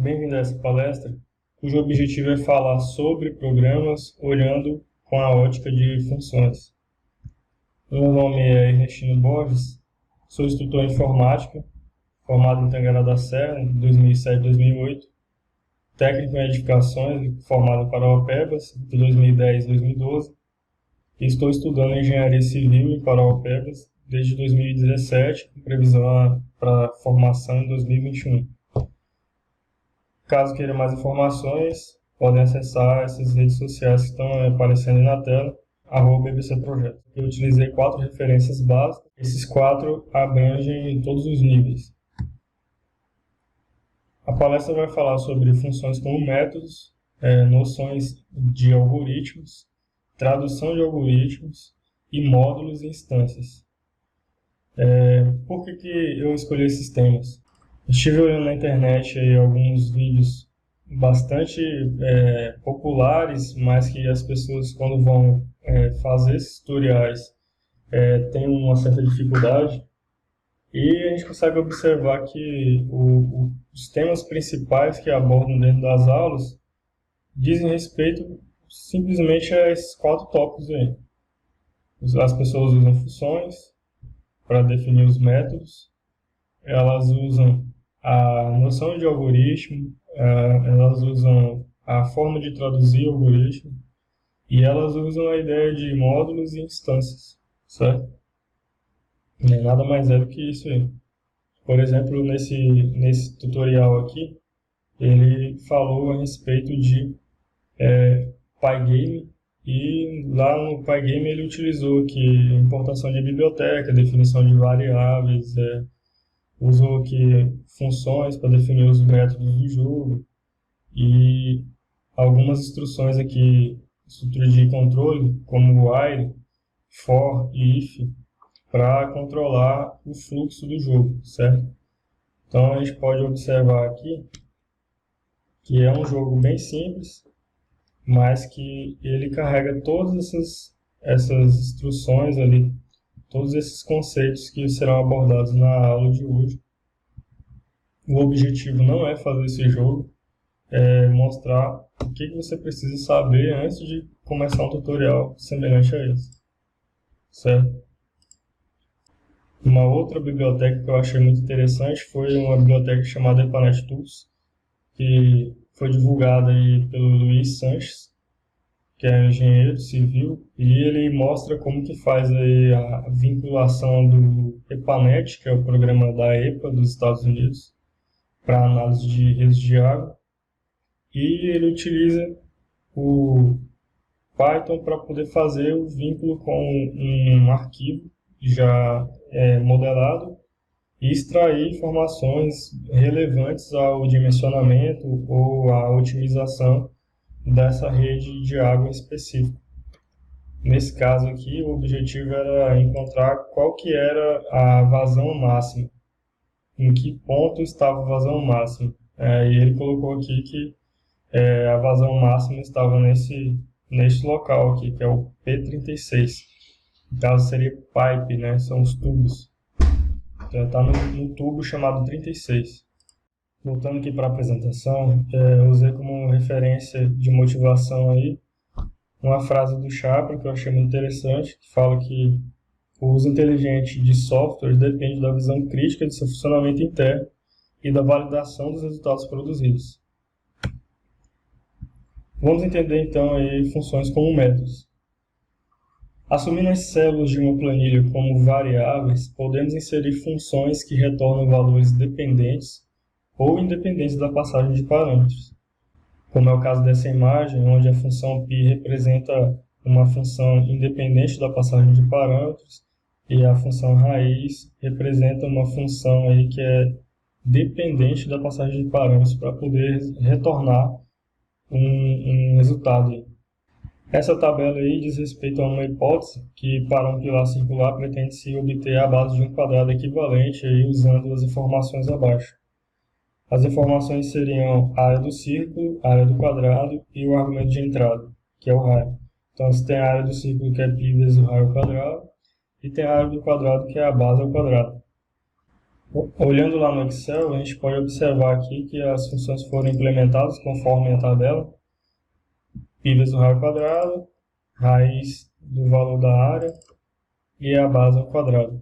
Bem-vindo a essa palestra, cujo objetivo é falar sobre programas olhando com a ótica de funções. Meu nome é Ernestino Borges, sou instrutor em informática, formado em Tangará da Serra, em 2007-2008, técnico em edificações, formado em Parauapebas, de 2010-2012, e estou estudando engenharia civil em Parauapebas desde 2017, com previsão para formação em 2021. Caso queira mais informações, podem acessar essas redes sociais que estão aparecendo aí na tela, @bbcprojeto. Eu utilizei 4 referências básicas. Esses 4 abrangem todos os níveis. A palestra vai falar sobre funções como métodos, noções de algoritmos, tradução de algoritmos e módulos e instâncias. Por que eu escolhi esses temas? Estive olhando na internet aí alguns vídeos bastante populares, mas que as pessoas, quando vão fazer esses tutoriais, têm uma certa dificuldade. E a gente consegue observar que os temas principais que abordam dentro das aulas dizem respeito simplesmente a esses 4 tópicos aí. As pessoas usam funções para definir os métodos, elas usam a noção de algoritmo, elas usam a forma de traduzir o algoritmo e elas usam a ideia de módulos e instâncias, certo? Nada mais é do que isso aí. Por exemplo, nesse tutorial aqui, ele falou a respeito de Pygame, e lá no Pygame ele utilizou aqui importação de biblioteca, definição de variáveis, usou aqui funções para definir os métodos do jogo e algumas instruções aqui, estrutura de controle, como while, for e if, para controlar o fluxo do jogo, certo? Então a gente pode observar aqui que é um jogo bem simples, mas que ele carrega todas essas instruções ali, todos esses conceitos que serão abordados na aula de hoje. O objetivo não é fazer esse jogo, é mostrar o que você precisa saber antes de começar um tutorial semelhante a esse, certo? Uma outra biblioteca que eu achei muito interessante foi uma biblioteca chamada Epanet Tools, que foi divulgada aí pelo Luiz Sanches, que é engenheiro civil, e ele mostra como que faz aí a vinculação do EPANET, que é o programa da EPA dos Estados Unidos, para análise de redes de água, e ele utiliza o Python para poder fazer o vínculo com um arquivo já modelado e extrair informações relevantes ao dimensionamento ou à otimização dessa rede de água específica. Nesse caso aqui, o objetivo era encontrar qual que era a vazão máxima, em que ponto estava a vazão máxima. E ele colocou aqui que a vazão máxima estava nesse local aqui, que é o P36. No caso seria pipe, né? São os tubos. Então está no tubo chamado 36. Voltando aqui para a apresentação, eu usei como referência de motivação aí uma frase do Chapman que eu achei muito interessante, que fala que o uso inteligente de software depende da visão crítica de seu funcionamento interno e da validação dos resultados produzidos. Vamos entender então aí funções como métodos. Assumindo as células de uma planilha como variáveis, podemos inserir funções que retornam valores dependentes ou independentes da passagem de parâmetros, como é o caso dessa imagem, onde a função π representa uma função independente da passagem de parâmetros e a função raiz representa uma função aí que é dependente da passagem de parâmetros para poder retornar um resultado. Essa tabela aí diz respeito a uma hipótese que para um pilar circular pretende-se obter a base de um quadrado equivalente aí usando as informações abaixo. As informações seriam a área do círculo, a área do quadrado e o argumento de entrada, que é o raio. Então você tem a área do círculo que é π vezes o raio ao quadrado e tem a área do quadrado que é a base ao quadrado. Olhando lá no Excel, a gente pode observar aqui que as funções foram implementadas conforme a tabela: π vezes o raio ao quadrado, raiz do valor da área e a base ao quadrado.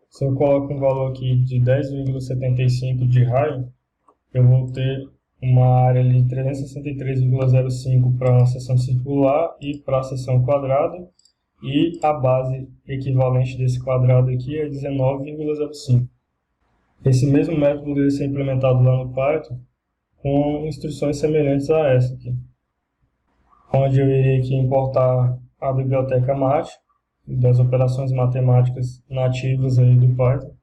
Se eu coloco um valor aqui de 10,75 de raio, eu vou ter uma área de 363,05 para a seção circular e para a seção quadrada, e a base equivalente desse quadrado aqui é 19,05. Esse mesmo método poderia ser implementado lá no Python com instruções semelhantes a essa aqui, onde eu iria aqui importar a biblioteca MAT das operações matemáticas nativas aí do Python.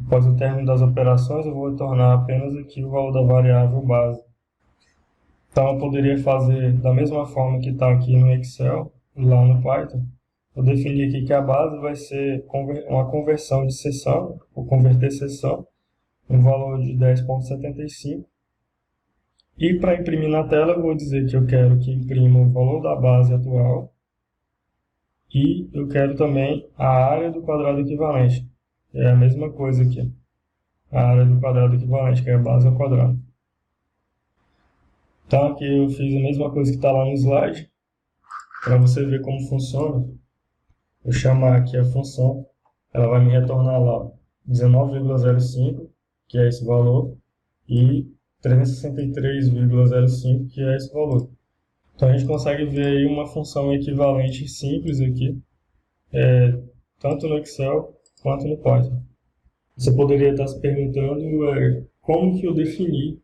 Após o término das operações, eu vou retornar apenas aqui o valor da variável base. Então, eu poderia fazer da mesma forma que está aqui no Excel, lá no Python. Eu defini aqui que a base vai ser uma conversão de seção, ou converter seção, um valor de 10,75. E para imprimir na tela, eu vou dizer que eu quero que imprima o valor da base atual e eu quero também a área do quadrado equivalente. É a mesma coisa aqui. A área do quadrado equivalente, que é a base ao quadrado. Então aqui eu fiz a mesma coisa que está lá no slide. Para você ver como funciona, eu chamar aqui a função, ela vai me retornar lá 19,05, que é esse valor, e 363,05, que é esse valor. Então a gente consegue ver aí uma função equivalente simples aqui, tanto no Excel quanto no Python. Você poderia estar se perguntando como que eu defini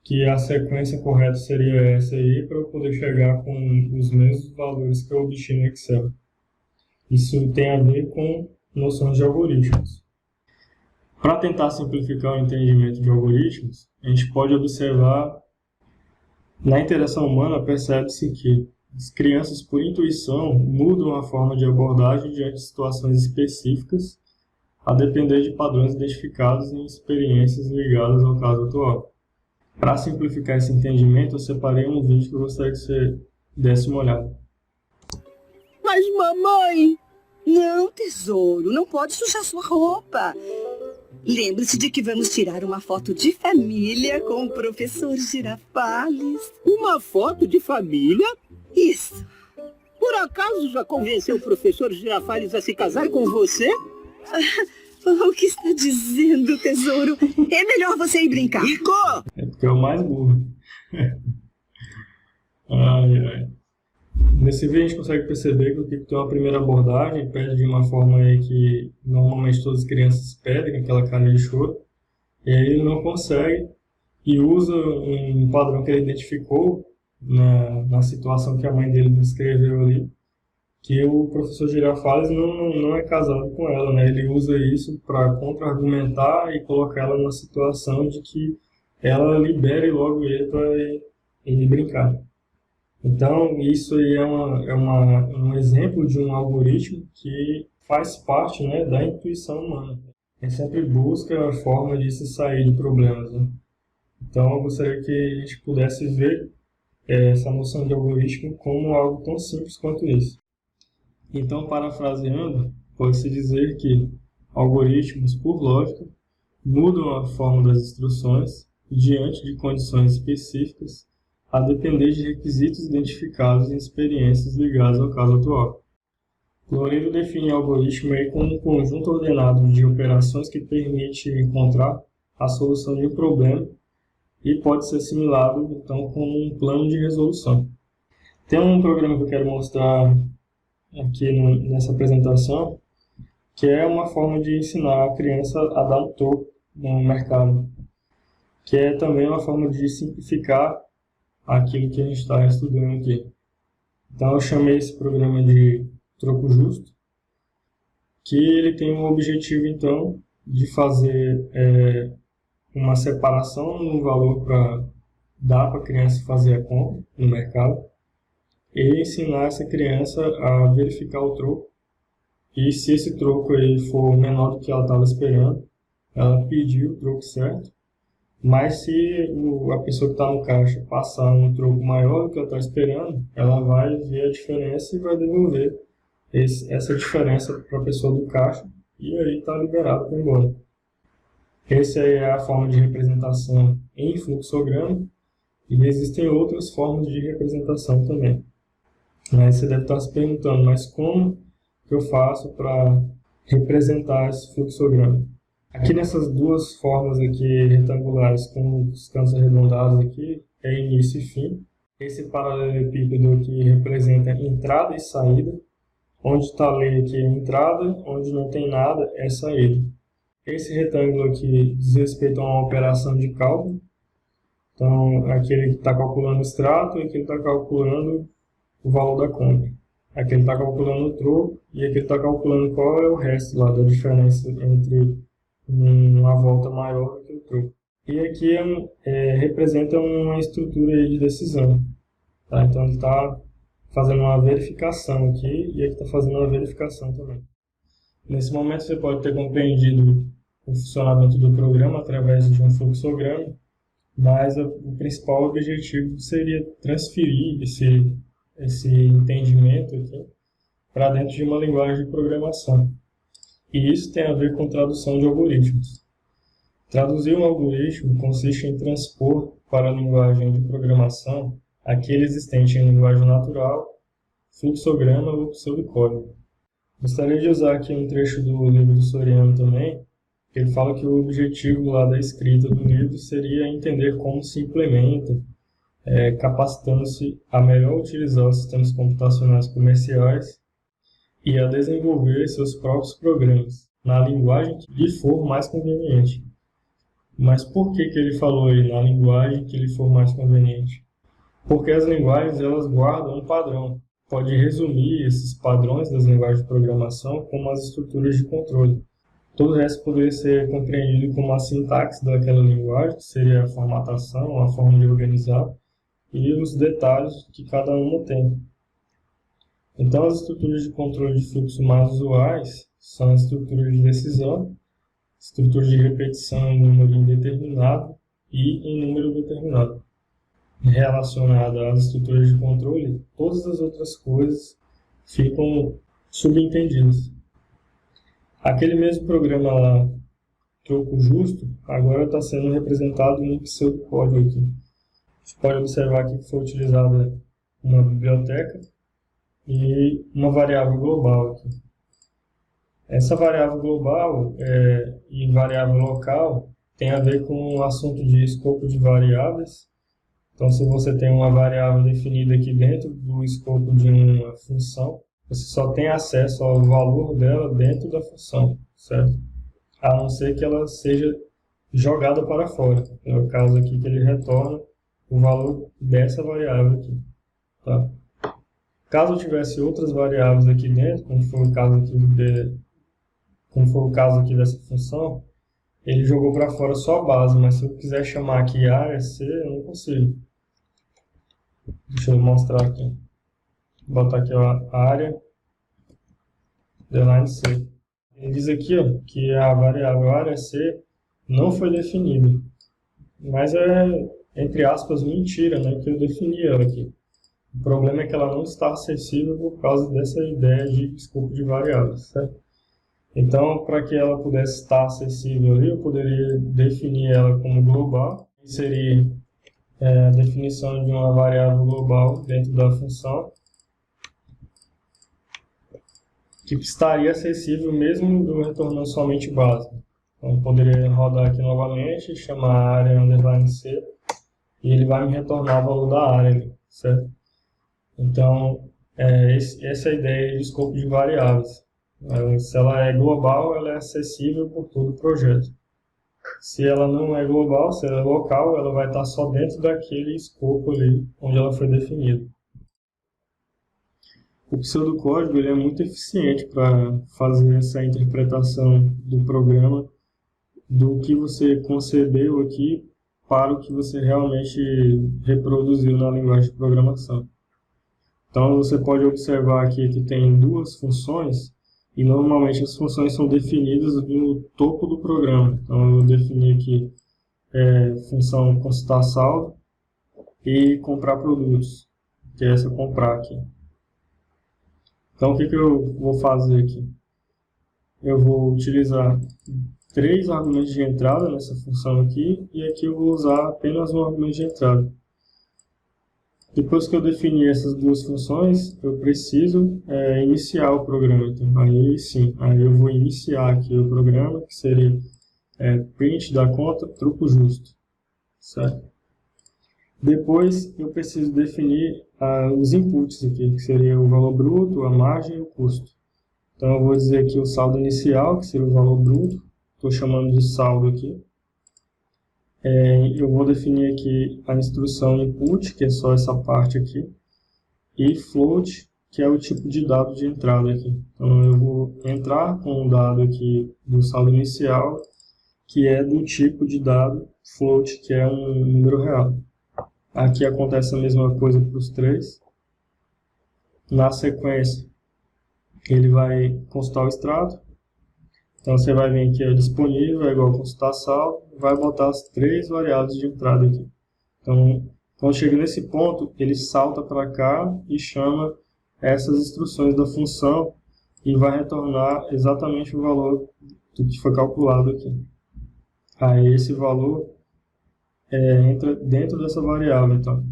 que a sequência correta seria essa aí para eu poder chegar com os mesmos valores que eu obtive no Excel. Isso tem a ver com noções de algoritmos. Para tentar simplificar o entendimento de algoritmos, a gente pode observar, na interação humana, percebe-se que as crianças, por intuição, mudam a forma de abordagem diante de situações específicas, a depender de padrões identificados em experiências ligadas ao caso atual. Para simplificar esse entendimento, eu separei um vídeo que eu gostaria que você desse uma olhada. Mas mamãe... Não, tesouro, não pode sujar sua roupa. Lembre-se de que vamos tirar uma foto de família com o professor Girafales. Uma foto de família? Isso. Por acaso já convenceu o professor Girafales a se casar com você? O que está dizendo, tesouro? É melhor você ir brincar. Rico! É porque é o mais burro. Ai, ai. Nesse vídeo a gente consegue perceber que o Kiko tem uma primeira abordagem, pede de uma forma aí que normalmente todas as crianças pedem, aquela cara de choro, e aí ele não consegue e usa um padrão que ele identificou na situação que a mãe dele descreveu ali, que o professor Girafales não é casado com ela, né? Ele usa isso para contra-argumentar e colocar ela numa situação de que ela libere logo ele para ele brincar. Então, isso aí um exemplo de um algoritmo que faz parte, né, da intuição humana. Ele sempre busca a forma de se sair de problemas, né? Então, eu gostaria que a gente pudesse ver essa noção de algoritmo como algo tão simples quanto isso. Então, parafraseando, pode-se dizer que algoritmos, por lógica, mudam a forma das instruções diante de condições específicas, a depender de requisitos identificados em experiências ligadas ao caso atual. Loureiro define algoritmo aí como um conjunto ordenado de operações que permite encontrar a solução de um problema e pode ser assimilado, então, como um plano de resolução. Tem um programa que eu quero mostrar aqui nessa apresentação, que é uma forma de ensinar a criança a dar um troco no mercado, que é também uma forma de simplificar aquilo que a gente está estudando aqui. Então eu chamei esse programa de troco justo, que ele tem o objetivo então de fazer uma separação no valor para dar para a criança fazer a compra no mercado e ensinar essa criança a verificar o troco, e se esse troco aí for menor do que ela estava esperando, ela pedir o troco certo. Mas se a pessoa que está no caixa passar um troco maior do que ela está esperando, ela vai ver a diferença e vai devolver essa diferença para a pessoa do caixa, e aí está liberado para ir embora. Essa é a forma de representação em fluxograma, e existem outras formas de representação também. Mas você deve estar se perguntando, mas como que eu faço para representar esse fluxograma? Aqui nessas duas formas aqui retangulares com os cantos arredondados aqui, é início e fim. Esse paralelepípedo aqui representa entrada e saída. Onde está a lei aqui é entrada, onde não tem nada é saída. Esse retângulo aqui diz respeito a uma operação de cálculo. Então, aqui ele está calculando o extrato e aqui ele está calculando o valor da compra. Aqui ele está calculando o troco e aqui ele está calculando qual é o resto lá da diferença entre uma volta maior do que o troco. E aqui representa uma estrutura de decisão. Tá? Então ele está fazendo uma verificação aqui e aqui está fazendo uma verificação também. Nesse momento você pode ter compreendido o funcionamento do programa através de um fluxograma, mas o principal objetivo seria transferir esse entendimento aqui para dentro de uma linguagem de programação. E isso tem a ver com tradução de algoritmos. Traduzir um algoritmo consiste em transpor para a linguagem de programação aquele existente em linguagem natural, fluxograma ou pseudocódigo. Gostaria de usar aqui um trecho do livro do Soriano também, que ele fala que o objetivo lá da escrita do livro seria entender como se implementa, capacitando-se a melhor utilizar os sistemas computacionais comerciais e a desenvolver seus próprios programas na linguagem que lhe for mais conveniente. Mas por que ele falou aí na linguagem que lhe for mais conveniente? Porque as linguagens elas guardam um padrão. Pode resumir esses padrões das linguagens de programação como as estruturas de controle. Todo o resto poderia ser compreendido como a sintaxe daquela linguagem, que seria a formatação, a forma de organizar, e os detalhes que cada uma tem. Então, as estruturas de controle de fluxo mais usuais são as estruturas de decisão, estruturas de repetição em número indeterminado e em número determinado. Relacionada às estruturas de controle, todas as outras coisas ficam subentendidas. Aquele mesmo programa lá, troco justo, agora está sendo representado em pseudocódigo aqui. Você pode observar aqui que foi utilizada uma biblioteca e uma variável global aqui. Essa variável global e variável local tem a ver com o assunto de escopo de variáveis. Então, se você tem uma variável definida aqui dentro do escopo de uma função, você só tem acesso ao valor dela dentro da função, certo? A não ser que ela seja jogada para fora. É o caso aqui que ele retorna o valor dessa variável aqui. Tá? Caso eu tivesse outras variáveis aqui dentro, como foi o caso aqui dessa função, ele jogou para fora só a base, mas se eu quiser chamar aqui área C, eu não consigo. Deixa eu mostrar aqui. Vou botar aqui a área underline C. Ele diz aqui que a variável área C não foi definida. Mas entre aspas, mentira, né, que eu defini ela aqui. O problema é que ela não está acessível por causa dessa ideia de escopo de variáveis, certo? Então, para que ela pudesse estar acessível ali, eu poderia definir ela como global. Seria a definição de uma variável global dentro da função, que estaria acessível mesmo eu retornando somente base. Então, eu poderia rodar aqui novamente, chamar a área underline C, e ele vai me retornar o valor da área ali, certo? Então, essa é a ideia de escopo de variáveis. Se ela é global, ela é acessível por todo o projeto. Se ela não é global, se ela é local, ela vai estar só dentro daquele escopo ali onde ela foi definida. O pseudocódigo ele é muito eficiente para fazer essa interpretação do programa, do que você concebeu aqui para o que você realmente reproduziu na linguagem de programação. Então você pode observar aqui que tem duas funções, e normalmente as funções são definidas no topo do programa. Então eu defini aqui função consultar saldo e comprar produtos, que é essa comprar aqui. Então o que eu vou fazer aqui? Eu vou utilizar 3 argumentos de entrada nessa função aqui, e aqui eu vou usar apenas um argumento de entrada. Depois que eu definir essas duas funções, eu preciso iniciar o programa. Então, aí sim, aí eu vou iniciar aqui o programa, que seria print da conta troco justo, certo? Depois eu preciso definir os inputs aqui, que seria o valor bruto, a margem e o custo. Então eu vou dizer aqui o saldo inicial, que seria o valor bruto, estou chamando de saldo aqui. Eu vou definir aqui a instrução input, que é só essa parte aqui, e float, que é o tipo de dado de entrada aqui. Então eu vou entrar com um dado aqui do saldo inicial, que é do tipo de dado float, que é um número real. Aqui acontece a mesma coisa para os 3. Na sequência, ele vai consultar o extrato. Então você vai vir aqui, disponível, é igual a consultar saldo, vai botar as 3 variáveis de entrada aqui. Então, quando chega nesse ponto, ele salta para cá e chama essas instruções da função e vai retornar exatamente o valor do que foi calculado aqui. Aí esse valor entra dentro dessa variável, então.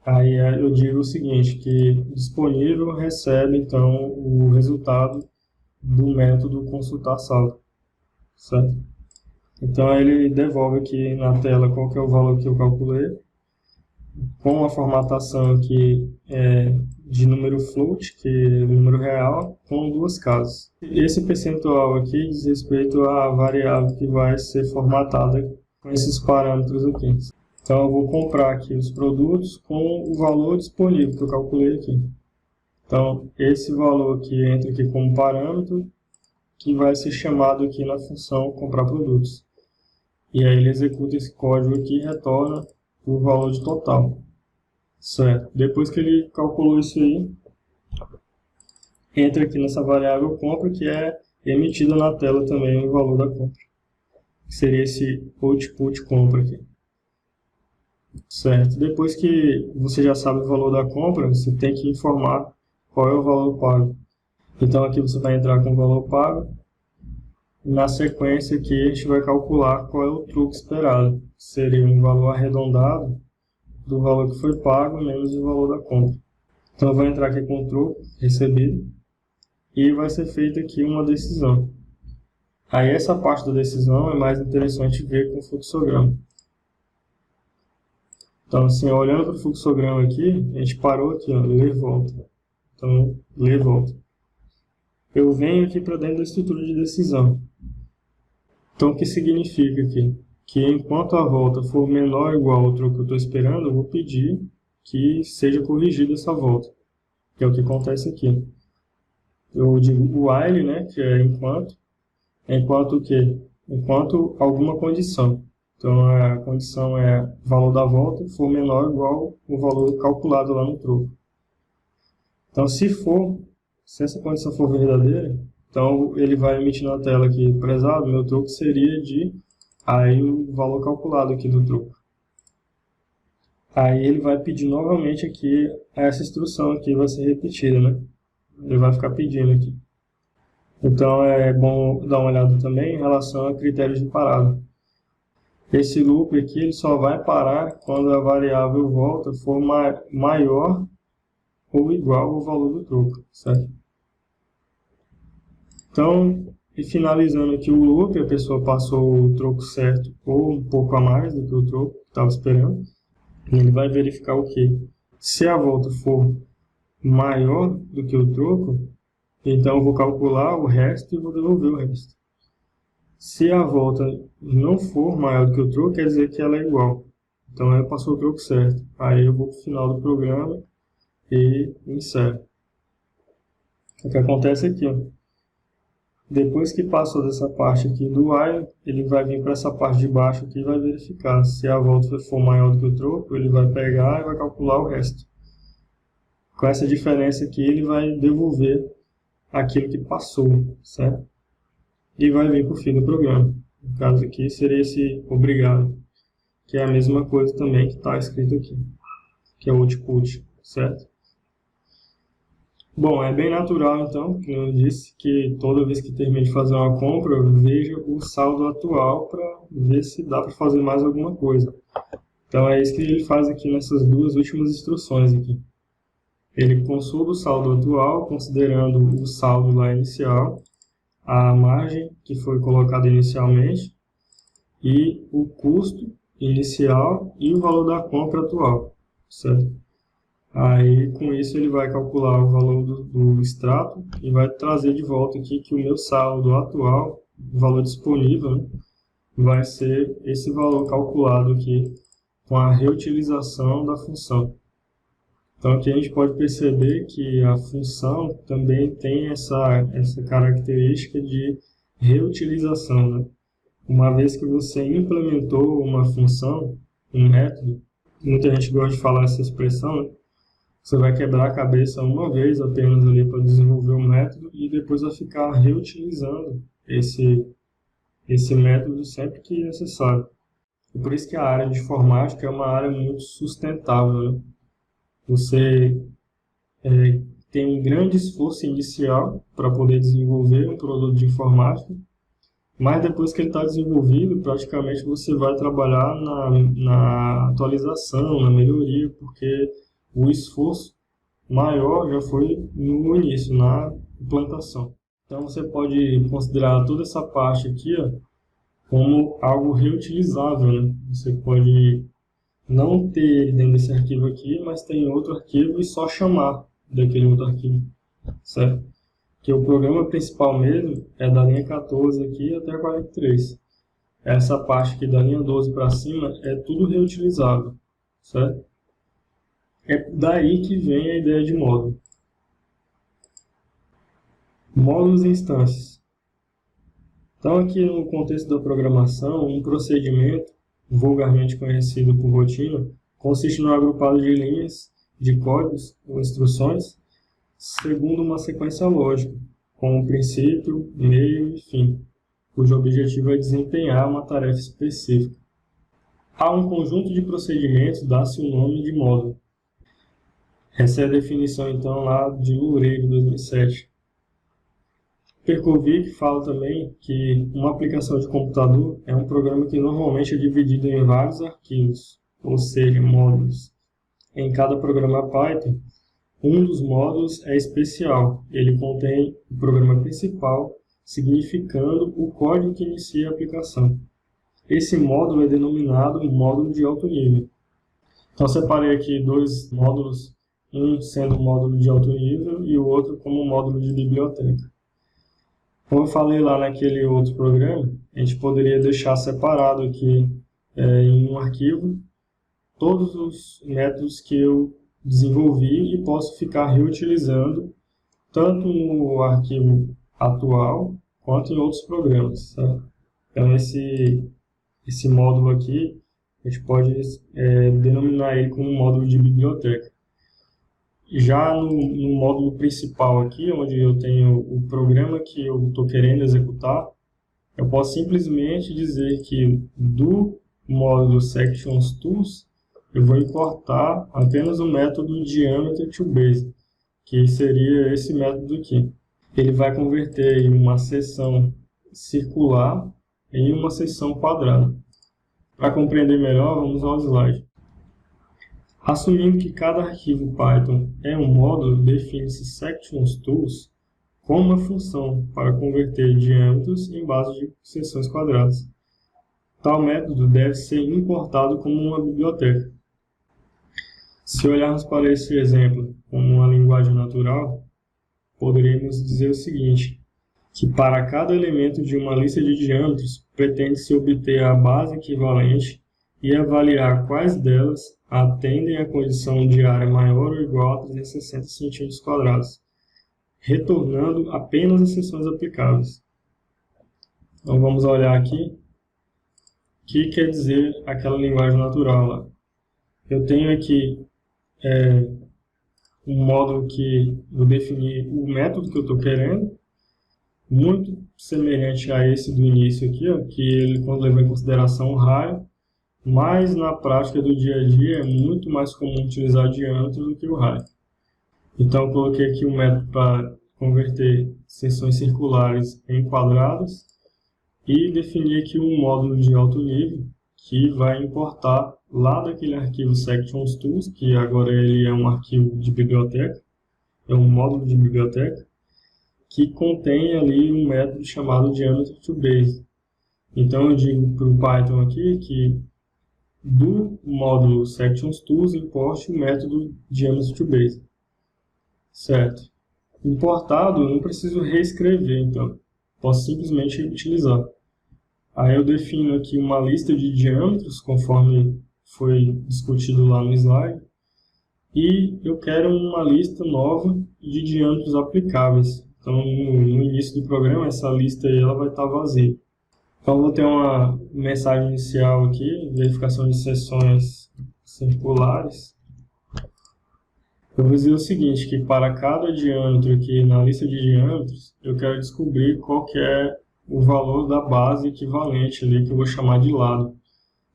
Aí eu digo o seguinte, que disponível recebe, então, o resultado do método consultar saldo, certo? Então ele devolve aqui na tela qual que é o valor que eu calculei, com a formatação aqui de número float, que é o número real, com 2 casas. Esse percentual aqui diz respeito à variável que vai ser formatada com esses parâmetros aqui. Então eu vou comprar aqui os produtos com o valor disponível que eu calculei aqui. Então esse valor aqui entra aqui como parâmetro, que vai ser chamado aqui na função comprar produtos. E aí ele executa esse código aqui e retorna o valor de total. Certo. Depois que ele calculou isso aí, entra aqui nessa variável compra, que é emitida na tela também o valor da compra. Que seria esse output compra aqui. Certo. Depois que você já sabe o valor da compra, você tem que informar qual é o valor pago. Então aqui você vai entrar com o valor pago. Na sequência aqui a gente vai calcular qual é o troco esperado. Seria um valor arredondado do valor que foi pago menos o valor da compra. Então eu vou entrar aqui com o troco recebido e vai ser feita aqui uma decisão. Aí essa parte da decisão é mais interessante ver com o fluxograma. Então assim, olhando para o fluxograma aqui, a gente parou aqui, ó, ler volta. Então, ler volta. Eu venho aqui para dentro da estrutura de decisão. Então o que significa aqui? Que enquanto a volta for menor ou igual ao troco que eu estou esperando, eu vou pedir que seja corrigida essa volta, que é o que acontece aqui. Eu digo o while, né, que é enquanto o quê? Enquanto alguma condição. Então a condição é o valor da volta for menor ou igual ao valor calculado lá no troco. Então se essa condição for verdadeira, então ele vai emitir na tela aqui, prezado, meu troco seria de... Aí o valor calculado aqui do troco. Aí ele vai pedir novamente aqui, essa instrução aqui vai ser repetida, né? Ele vai ficar pedindo aqui. Então é bom dar uma olhada também em relação a critérios de parada. Esse loop aqui ele só vai parar quando a variável volta for maior ou igual ao valor do troco, certo? Então, e finalizando aqui o loop, a pessoa passou o troco certo ou um pouco a mais do que o troco que estava esperando. E ele vai verificar o quê? Se a volta for maior do que o troco, então eu vou calcular o resto e vou devolver o resto. Se a volta não for maior do que o troco, quer dizer que ela é igual. Então eu passou o troco certo. Aí eu vou para o final do programa e encerro. O que acontece aqui, ó. Depois que passou dessa parte aqui do while, ele vai vir para essa parte de baixo aqui e vai verificar. Se a volta for maior do que o troco, ele vai pegar e vai calcular o resto. Com essa diferença aqui, ele vai devolver aquilo que passou, certo? E vai vir para o fim do programa. No caso aqui, seria esse obrigado, que é a mesma coisa também que está escrito aqui, que é o output, certo? Bom, é bem natural, então, que eu disse, que toda vez que termine de fazer uma compra, eu veja o saldo atual para ver se dá para fazer mais alguma coisa. Então, é isso que ele faz aqui nessas duas últimas instruções aqui. Ele consulta o saldo atual, considerando o saldo lá inicial, a margem que foi colocada inicialmente, e o custo inicial e o valor da compra atual, certo? Aí, com isso, ele vai calcular o valor do extrato e vai trazer de volta aqui que o meu saldo atual, o valor disponível, né, vai ser esse valor calculado aqui com a reutilização da função. Então, aqui a gente pode perceber que a função também tem essa característica de reutilização, né? Uma vez que você implementou uma função, um método, muita gente gosta de falar essa expressão, né? Você vai quebrar a cabeça uma vez apenas ali para desenvolver o método e depois vai ficar reutilizando esse método sempre que necessário. E por isso que a área de informática é uma área muito sustentável, né? Você tem um grande esforço inicial para poder desenvolver um produto de informática, mas depois que ele está desenvolvido, praticamente você vai trabalhar na atualização, na melhoria, porque o esforço maior já foi no início, na implantação. Então você pode considerar toda essa parte aqui, ó, como algo reutilizável, né? Você pode não ter ele dentro desse arquivo aqui, mas tem outro arquivo e só chamar daquele outro arquivo, certo? Que o programa principal mesmo é da linha 14 aqui até a 43. Essa parte aqui da linha 12 para cima é tudo reutilizável, certo? É daí que vem a ideia de módulo. Módulos e instâncias. Então, aqui no contexto da programação, um procedimento, vulgarmente conhecido por rotina, consiste no agrupado de linhas de códigos ou instruções segundo uma sequência lógica, com um princípio, meio e fim, cujo objetivo é desempenhar uma tarefa específica. A um conjunto de procedimentos dá-se o nome de módulo. Essa é a definição, então, lá de Loureiro, 2007. Perkovic fala também que uma aplicação de computador é um programa que normalmente é dividido em vários arquivos, ou seja, módulos. Em cada programa Python, um dos módulos é especial. Ele contém o programa principal, significando o código que inicia a aplicação. Esse módulo é denominado módulo de alto nível. Então, separei aqui dois módulos, um sendo módulo de alto nível e o outro como módulo de biblioteca. Como eu falei lá naquele outro programa, a gente poderia deixar separado aqui em um arquivo todos os métodos que eu desenvolvi e posso ficar reutilizando tanto no arquivo atual quanto em outros programas, tá? Então esse módulo aqui a gente pode denominar ele como módulo de biblioteca. Já no módulo principal aqui, onde eu tenho o programa que eu estou querendo executar, eu posso simplesmente dizer que do módulo Sections Tools, eu vou importar apenas o método diameter to base, que seria esse método aqui. Ele vai converter uma seção circular em uma seção quadrada. Para compreender melhor, vamos ao slide. Assumindo que cada arquivo Python é um módulo, define-se Sections Tools como uma função para converter diâmetros em base de seções quadradas. Tal método deve ser importado como uma biblioteca. Se olharmos para esse exemplo como uma linguagem natural, poderíamos dizer o seguinte, que para cada elemento de uma lista de diâmetros, pretende-se obter a base equivalente e avaliar quais delas atendem à condição de área maior ou igual a 360 cm², retornando apenas as seções aplicáveis. Então vamos olhar aqui o que quer dizer aquela linguagem natural lá. Eu tenho aqui um módulo que eu defini o método que eu estou querendo, muito semelhante a esse do início aqui, ó, que ele quando leva em consideração o raio, mas na prática do dia a dia é muito mais comum utilizar diâmetro do que o raio. Então, eu coloquei aqui um método para converter seções circulares em quadrados e defini aqui um módulo de alto nível que vai importar lá daquele arquivo Sections Tools, que agora ele é um arquivo de biblioteca, é um módulo de biblioteca, que contém ali um método chamado diameter2base. Então, eu digo para o Python aqui que do módulo Sections Tools importe o método diameter2base. Certo. Importado, eu não preciso reescrever, então. Posso simplesmente utilizar. Aí eu defino aqui uma lista de diâmetros, conforme foi discutido lá no slide. E eu quero uma lista nova de diâmetros aplicáveis. Então, no início do programa, essa lista aí, ela vai estar vazia. Então, eu vou ter uma mensagem inicial aqui, verificação de seções circulares. Eu vou dizer o seguinte, que para cada diâmetro aqui na lista de diâmetros, eu quero descobrir qual que é o valor da base equivalente ali, que eu vou chamar de lado.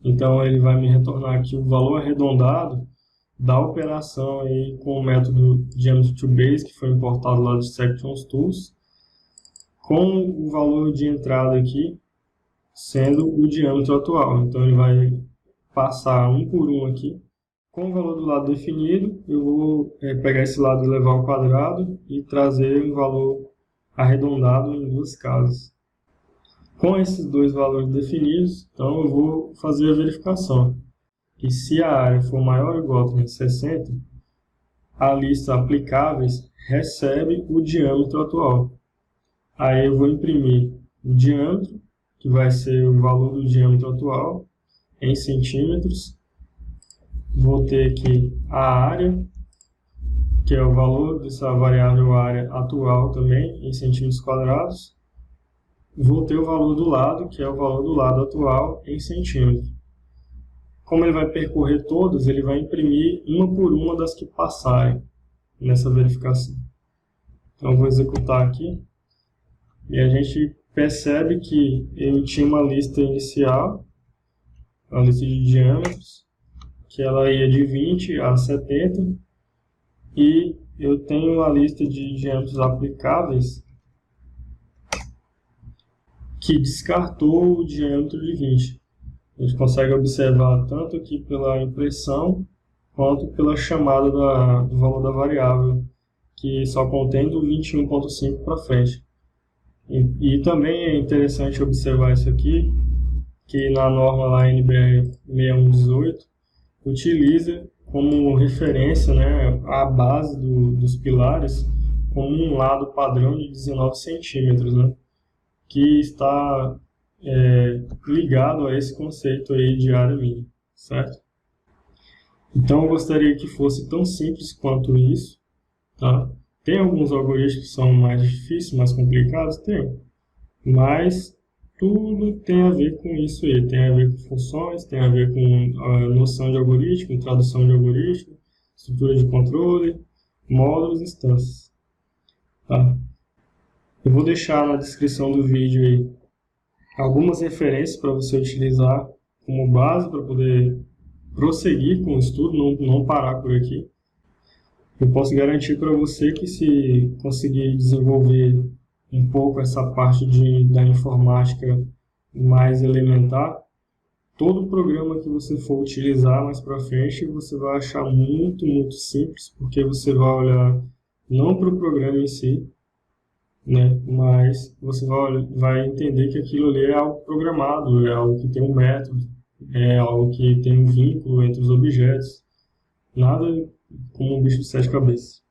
Então, ele vai me retornar aqui o valor arredondado da operação aí com o método diameter2base, que foi importado lá de Sections Tools, com o valor de entrada aqui, sendo o diâmetro atual. Então, ele vai passar um por um aqui. Com o valor do lado definido, eu vou pegar esse lado e levar ao quadrado e trazer um valor arredondado em duas casas. Com esses dois valores definidos, então eu vou fazer a verificação. E se a área for maior ou igual a 360, a lista aplicáveis recebe o diâmetro atual. Aí eu vou imprimir o diâmetro, que vai ser o valor do diâmetro atual, em centímetros. Vou ter aqui a área, que é o valor dessa variável área atual também, em centímetros quadrados. Vou ter o valor do lado, que é o valor do lado atual, em centímetros. Como ele vai percorrer todas, ele vai imprimir uma por uma das que passarem nessa verificação. Então, eu vou executar aqui. E a gente percebe que eu tinha uma lista inicial, uma lista de diâmetros, que ela ia de 20 a 70, e eu tenho uma lista de diâmetros aplicáveis que descartou o diâmetro de 20. A gente consegue observar tanto aqui pela impressão, quanto pela chamada do valor da variável, que só contém do 21.5 para frente. E também é interessante observar isso aqui, que na norma lá NBR 6118, utiliza como referência, né, a base dos pilares como um lado padrão de 19 centímetros, né, que está ligado a esse conceito aí de área mínima, certo? Então eu gostaria que fosse tão simples quanto isso, tá? Tem alguns algoritmos que são mais difíceis, mais complicados? Tem, mas tudo tem a ver com isso aí, tem a ver com funções, tem a ver com a noção de algoritmo, tradução de algoritmo, estrutura de controle, módulos e instâncias. Tá? Eu vou deixar na descrição do vídeo aí algumas referências para você utilizar como base para poder prosseguir com o estudo, não parar por aqui. Eu posso garantir para você que se conseguir desenvolver um pouco essa parte da informática mais elementar, todo programa que você for utilizar mais para frente, você vai achar muito, muito simples, porque você vai olhar não para o programa em si, né, mas você vai entender que aquilo ali é algo programado, é algo que tem um método, é algo que tem um vínculo entre os objetos, nada como um bicho de 7 cabeças.